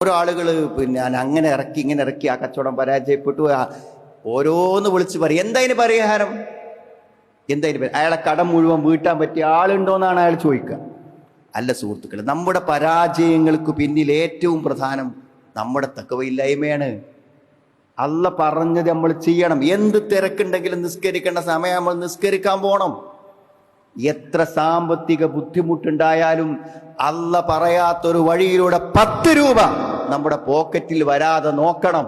ഓരോ ആളുകൾ പിന്നെ അങ്ങനെ ഇറക്കി ഇങ്ങനെ ഇറക്കി ആ കച്ചവടം പരാജയപ്പെട്ടു. ഓരോന്ന് വിളിച്ച് പറയും, എന്തായാലും പരിഹാരം, എന്തായാലും അയാളെ കടം മുഴുവൻ വീട്ടാൻ പറ്റിയ ആളുണ്ടോന്നാണ് അയാൾ ചോദിക്കുക. അല്ല സുഹൃത്തുക്കൾ, നമ്മുടെ പരാജയങ്ങൾക്ക് പിന്നിൽ ഏറ്റവും പ്രധാനം നമ്മുടെ തഖ്വയില്ലായ്മയാണ്. അള്ള പറഞ്ഞത് നമ്മൾ ചെയ്യണം. എന്ത് തിരക്കുണ്ടെങ്കിലും നിസ്കരിക്കേണ്ട സമയം നമ്മൾ നിസ്കരിക്കാൻ പോകണം. എത്ര സാമ്പത്തിക ബുദ്ധിമുട്ടുണ്ടായാലും അള്ള പറയാത്തൊരു വഴിയിലൂടെ 10 രൂപ നമ്മുടെ പോക്കറ്റിൽ വരാതെ നോക്കണം.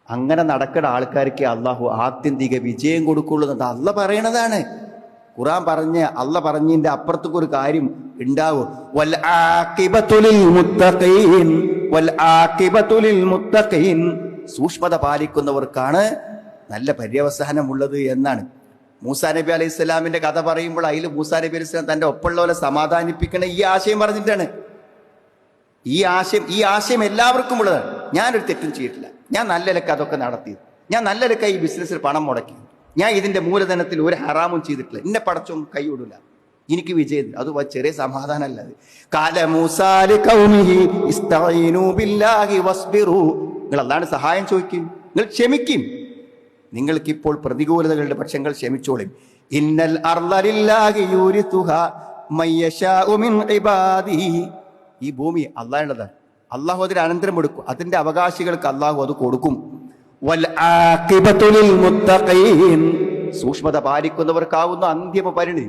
അങ്ങനെ നടക്കുന്ന ആൾക്കാർക്ക് അള്ളാഹു ആത്യന്തിക വിജയം കൊടുക്കുള്ളൂ എന്നത് അള്ള പറയണതാണ്. ഖുർആൻ അള്ള പറഞ്ഞതിന്റെ അപ്പുറത്തേക്ക് ഒരു കാര്യം ഉണ്ടാവും. വൽ ആഖിബത്തു ലിൽ മുത്തഖീൻ, സൂക്ഷ്മത പാലിക്കുന്നവർക്കാണ് നല്ല പര്യവസാനമുള്ളത് എന്നാണ്. മൂസാ നബി അലൈഹി സ്വലാമിന്റെ കഥ പറയുമ്പോൾ അതിൽ മൂസാ നബി അലൈഹി സ്വലാം തന്റെ ഒപ്പമുള്ളവരെ സമാധാനിപ്പിക്കണ ഈ ആശയം പറഞ്ഞിട്ടാണ്. ഈ ആശയം എല്ലാവർക്കും ഉള്ളതാണ്. ഞാനൊരു തെറ്റും ചെയ്തിട്ടില്ല, ഞാൻ നല്ല നിലക്ക് അതൊക്കെ നടത്തി, ഞാൻ നല്ല നിലക്ക് ഈ ബിസിനസ്സിൽ പണം മുടക്കി, ഞാൻ ഇതിന്റെ മൂലധനത്തിൽ ഒരു ഹറാമും ചെയ്തിട്ടില്ല, എന്നെ പടച്ചും കൈ വിടില്ല, എനിക്ക് വിജയം. അത് ചെറിയ സമാധാനമല്ല. നിങ്ങൾ അല്ലാണ്ട് സഹായം ചോദിക്കും, നിങ്ങൾ ക്ഷമിക്കും, നിങ്ങൾക്കിപ്പോൾ പ്രതികൂലതകളുടെ പക്ഷങ്ങൾ ക്ഷമിച്ചോളും. ഇന്നൽ അർള ലില്ലാഹി യൂരിസുഹാ മയ്യശാഉ മിൻ ഇബാദിഹി, ഈ ഭൂമി അള്ളാഹുള്ളതാണ്. അള്ളാഹു അതിന് അനന്തരം കൊടുക്കും, അതിന്റെ അവകാശികൾക്ക് അള്ളാഹു അത് കൊടുക്കും. വൽ ആഖിബത്തു ലിൽ മുത്തഖീൻ, സൂക്ഷ്മത പാലിക്കുന്നവർക്കാവുന്ന അന്തിമ പരിണതി.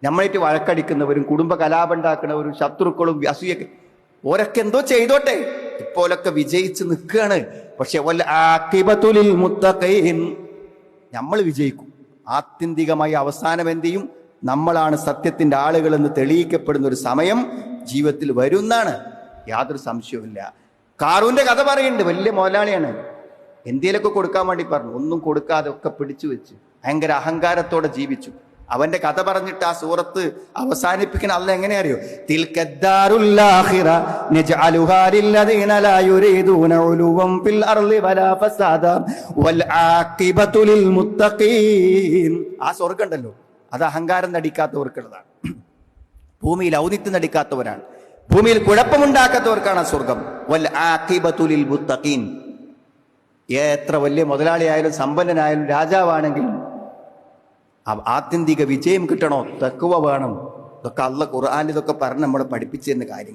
നമ്മളേറ്റ് വഴക്കടിക്കുന്നവരും കുടുംബ കലാപുണ്ടാക്കുന്നവരും ശത്രുക്കളും അസൂയൊക്കെ ഓരൊക്കെ എന്തോ ചെയ്തോട്ടെ, ഇപ്പോലൊക്കെ വിജയിച്ച് നിൽക്കുകയാണ്. പക്ഷെ വൽ ആഖിബത്തു ലിൽ മുത്തഖീൻ, നമ്മൾ വിജയിക്കും. ആത്യന്തികമായി അവസാനം എന്ത് ചെയ്യും? നമ്മളാണ് സത്യത്തിന്റെ ആളുകൾ എന്ന് തെളിയിക്കപ്പെടുന്ന ഒരു സമയം ജീവിതത്തിൽ വരുന്നാണ്, യാതൊരു സംശയവുമില്ല. കാറൂന്റെ കഥ പറയുന്നുണ്ട്. വലിയ മുതലാളിയാണ്, എന്തേലൊക്കെ കൊടുക്കാൻ വേണ്ടി പറഞ്ഞു, ഒന്നും കൊടുക്കാതെ ഒക്കെ പിടിച്ചു വെച്ച് ഭയങ്കര അഹങ്കാരത്തോടെ ജീവിച്ചു. അവന്റെ കഥ പറഞ്ഞിട്ട് ആ സൂറത്ത് അവസാനിപ്പിക്കുന്ന അല്ല എങ്ങനെ അറിയോ? തിൽക്കദ്ദാറുൽ ആഖിറ നജഅലുഹാ ലില്ലദീന ലാ യുരീദൂന ഉലുവൻ ഫിൽ അർളി വലാ ഫസാദ വൽ ആഖിബത്തു ലിൽ മുത്തഖീൻ. ആ സ്വർഗ്ഗം ഉണ്ടല്ലോ, അത് അഹങ്കാരം നടിക്കാത്തവർക്കുള്ളതാണ്. ഭൂമിയിൽ ഔന്നിത്യം നടിക്കാത്തവരാണ്, ഭൂമിയിൽ കുഴപ്പമുണ്ടാക്കാത്തവർക്കാണ് ആ സ്വർഗം. വൽ ആഖിബത്തു ലിൽ മുത്തഖീൻ. എത്ര വലിയ മുതലാളിയായാലും സമ്പന്നനായാലും രാജാവാണെങ്കിലും ആത്യന്തിക വിജയം കിട്ടണോ? തഖ്വ വേണം. ഇതൊക്കെ അള്ളാഹ് ഖുർആനിൽ ഇതൊക്കെ പറഞ്ഞ് നമ്മളെ പഠിപ്പിച്ചെന്ന കാര്യം.